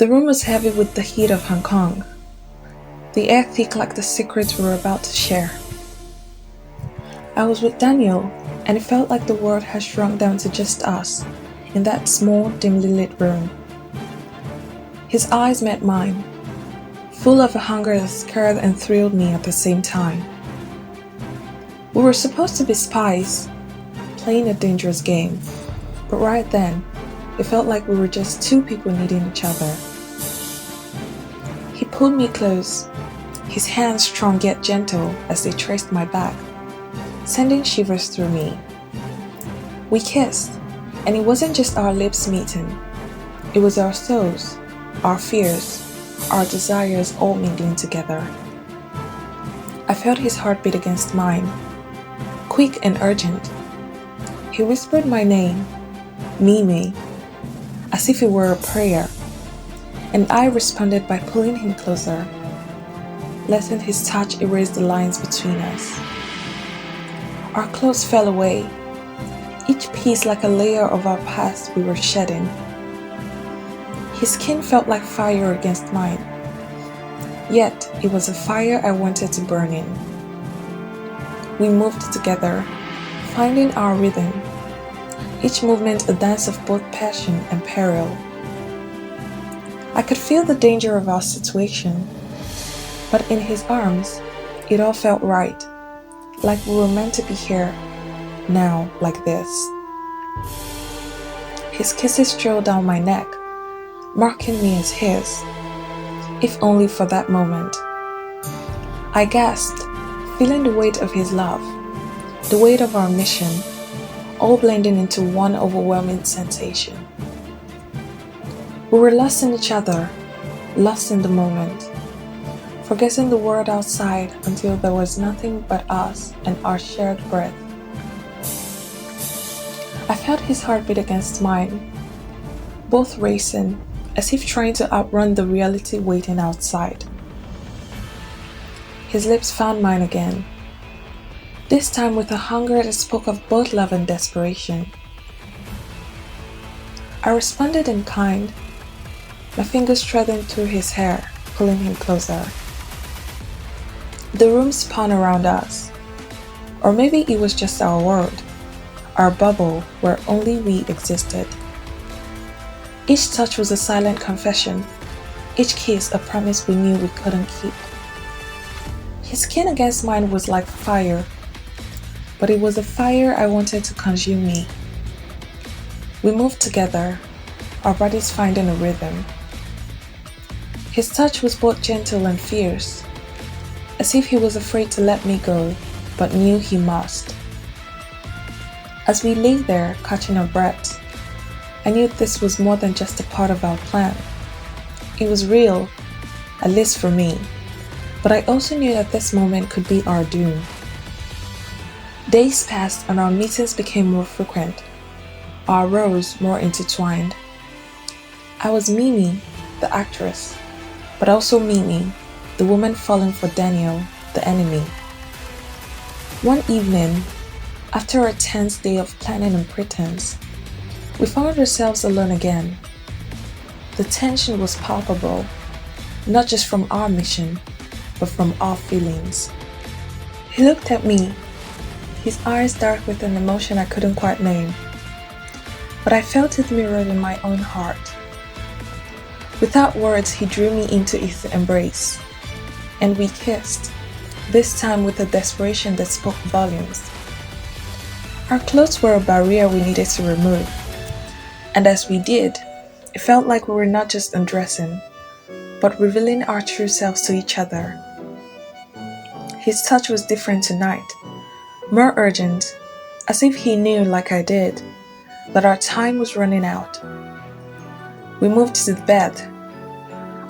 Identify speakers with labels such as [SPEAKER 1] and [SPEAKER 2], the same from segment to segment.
[SPEAKER 1] The room was heavy with the heat of Hong Kong, the air thick like the secrets we were about to share. I was with Daniel, and it felt like the world had shrunk down to just us in that small, dimly lit room. His eyes met mine, full of a hunger that scared and thrilled me at the same time. We were supposed to be spies, playing a dangerous game, but right then, it felt like we were just two people needing each other. He pulled me close, his hands strong yet gentle as they traced my back, sending shivers through me. We kissed, and it wasn't just our lips meeting. It was our souls, our fears, our desires all mingling together. I felt his heartbeat against mine, quick and urgent. He whispered my name, Mimi, as if it were a prayer, and I responded by pulling him closer, letting his touch erase the lines between us. Our clothes fell away, each piece like a layer of our past we were shedding. His skin felt like fire against mine, yet it was a fire I wanted to burn in. We moved together, finding our rhythm, each movement a dance of both passion and peril. I could feel the danger of our situation, but in his arms, it all felt right, like we were meant to be here, now, like this. His kisses trailed down my neck, marking me as his, if only for that moment. I gasped, feeling the weight of his love, the weight of our mission, all blending into one overwhelming sensation. We were lost in each other, lost in the moment, forgetting the world outside until there was nothing but us and our shared breath. I felt his heartbeat against mine, both racing, as if trying to outrun the reality waiting outside. His lips found mine again, this time with a hunger that spoke of both love and desperation. I responded in kind, my fingers threading through his hair, pulling him closer. The room spun around us, or maybe it was just our world, our bubble where only we existed. Each touch was a silent confession, each kiss a promise we knew we couldn't keep. His skin against mine was like fire, but it was a fire I wanted to consume me. We moved together, our bodies finding a rhythm. His touch was both gentle and fierce, as if he was afraid to let me go, but knew he must. As we lay there, catching our breaths, I knew this was more than just a part of our plan. It was real, at least for me, but I also knew that this moment could be our doom. Days passed and our meetings became more frequent, our roles more intertwined. I was Mimi, the actress, but also Mimi, the woman falling for Daniel, the enemy. One evening, after a tense day of planning and pretense, we found ourselves alone again. The tension was palpable, not just from our mission, but from our feelings. He looked at me, his eyes dark with an emotion I couldn't quite name, but I felt it mirrored in my own heart. Without words, he drew me into his embrace, and we kissed, this time with a desperation that spoke volumes. Our clothes were a barrier we needed to remove, and as we did, it felt like we were not just undressing, but revealing our true selves to each other. His touch was different tonight, more urgent, as if he knew, like I did, that our time was running out. We moved to the bed,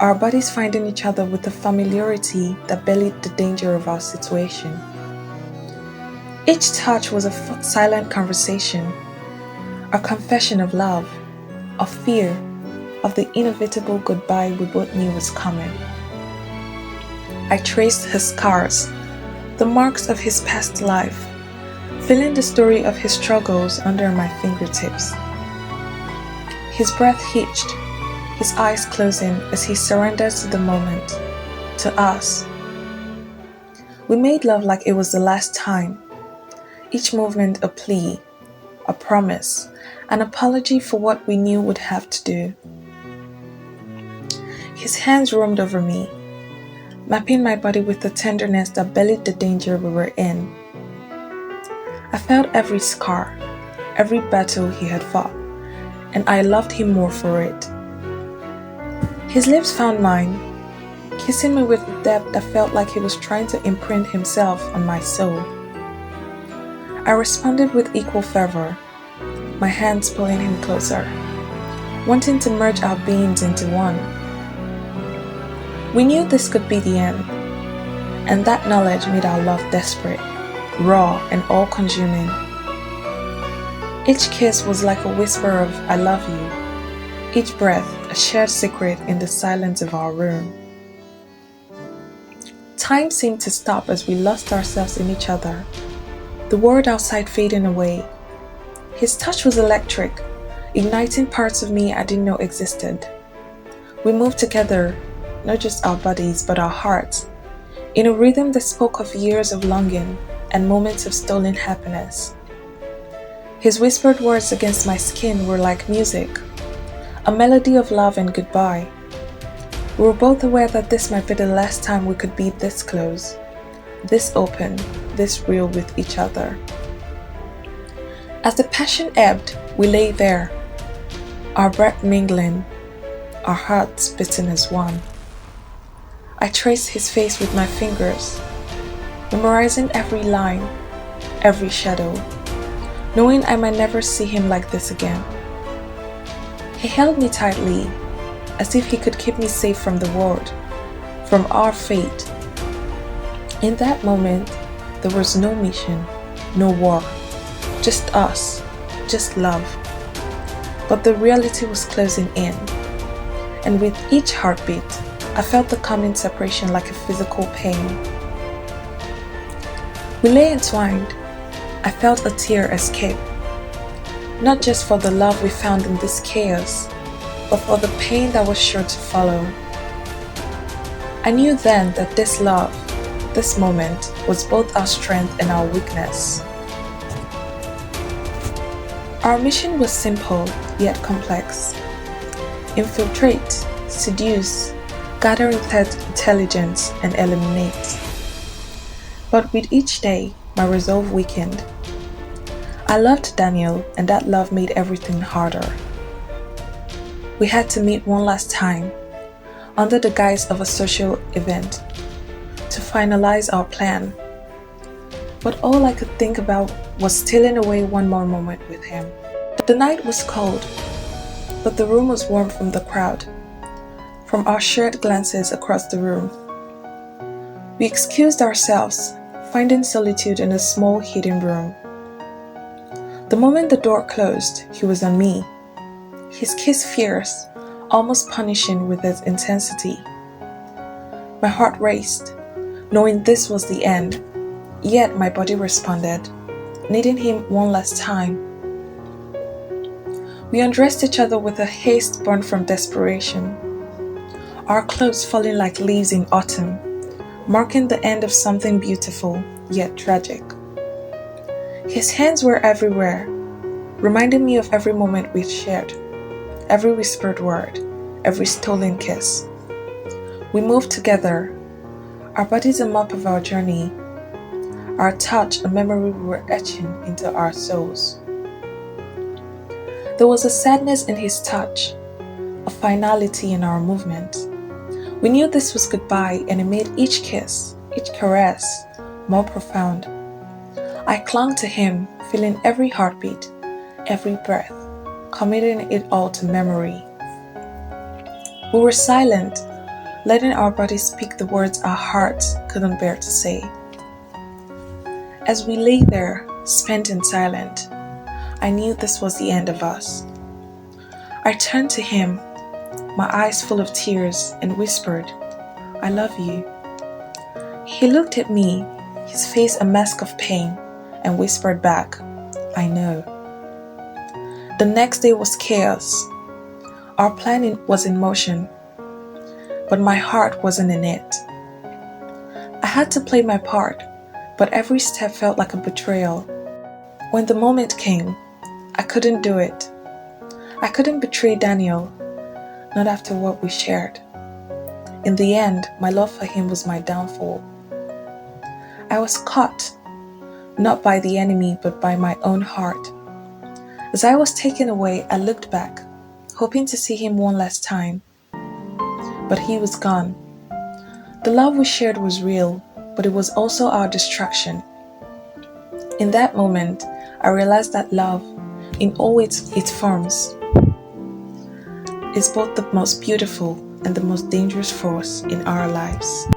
[SPEAKER 1] our bodies finding each other with a familiarity that belied the danger of our situation. Each touch was a silent conversation, a confession of love, of fear, of the inevitable goodbye we both knew was coming. I traced his scars, the marks of his past life, feeling the story of his struggles under my fingertips. His breath hitched, his eyes closing as he surrenders to the moment, to us. We made love like it was the last time, each movement a plea, a promise, an apology for what we knew would have to do. His hands roamed over me, mapping my body with a tenderness that belied the danger we were in. I felt every scar, every battle he had fought, and I loved him more for it. His lips found mine, kissing me with a depth that felt like he was trying to imprint himself on my soul. I responded with equal fervor, my hands pulling him closer, wanting to merge our beings into one. We knew this could be the end, and that knowledge made our love desperate, raw, and all-consuming. Each kiss was like a whisper of "I love you," each breath a shared secret in the silence of our room. Time seemed to stop as we lost ourselves in each other, the world outside fading away. His touch was electric, igniting parts of me I didn't know existed. We moved together, not just our bodies but our hearts, in a rhythm that spoke of years of longing and moments of stolen happiness. His whispered words against my skin were like music, a melody of love and goodbye. We were both aware that this might be the last time we could be this close, this open, this real with each other. As the passion ebbed, we lay there, our breath mingling, our hearts beating as one. I traced his face with my fingers, memorizing every line, every shadow, knowing I might never see him like this again. He held me tightly, as if he could keep me safe from the world, from our fate. In that moment, there was no mission, no war, just us, just love. But the reality was closing in, and with each heartbeat, I felt the coming separation like a physical pain. We lay entwined. I felt a tear escape, not just for the love we found in this chaos, but for the pain that was sure to follow. I knew then that this love, this moment, was both our strength and our weakness. Our mission was simple yet complex. Infiltrate, seduce, gather intelligence, and eliminate. But with each day, my resolve weakened. I loved Daniel, and that love made everything harder. We had to meet one last time, under the guise of a social event, to finalize our plan. But all I could think about was stealing away one more moment with him. The night was cold, but the room was warm from the crowd, from our shared glances across the room. We excused ourselves, finding solitude in a small hidden room. The moment the door closed, he was on me, his kiss fierce, almost punishing with its intensity. My heart raced, knowing this was the end, yet my body responded, needing him one last time. We undressed each other with a haste born from desperation, our clothes falling like leaves in autumn, marking the end of something beautiful yet tragic. His hands were everywhere, reminding me of every moment we'd shared, every whispered word, every stolen kiss. We moved together, our bodies a map of our journey, our touch a memory we were etching into our souls. There was a sadness in his touch, a finality in our movement. We knew this was goodbye, and it made each kiss, each caress, more profound. I clung to him, feeling every heartbeat, every breath, committing it all to memory. We were silent, letting our bodies speak the words our hearts couldn't bear to say. As we lay there, spent and silent, I knew this was the end of us. I turned to him, my eyes full of tears, and whispered, "I love you." He looked at me, his face a mask of pain, and whispered back, "I know." The next day was chaos. Our planning was in motion, but my heart wasn't in it. I had to play my part, but every step felt like a betrayal. When the moment came, I couldn't do it. I couldn't betray Daniel, not after what we shared. In the end, my love for him was my downfall. I was caught, not by the enemy, but by my own heart. As I was taken away, I looked back, hoping to see him one last time. But he was gone. The love we shared was real, but it was also our distraction. In that moment, I realized that love, in all its forms, is both the most beautiful and the most dangerous force in our lives.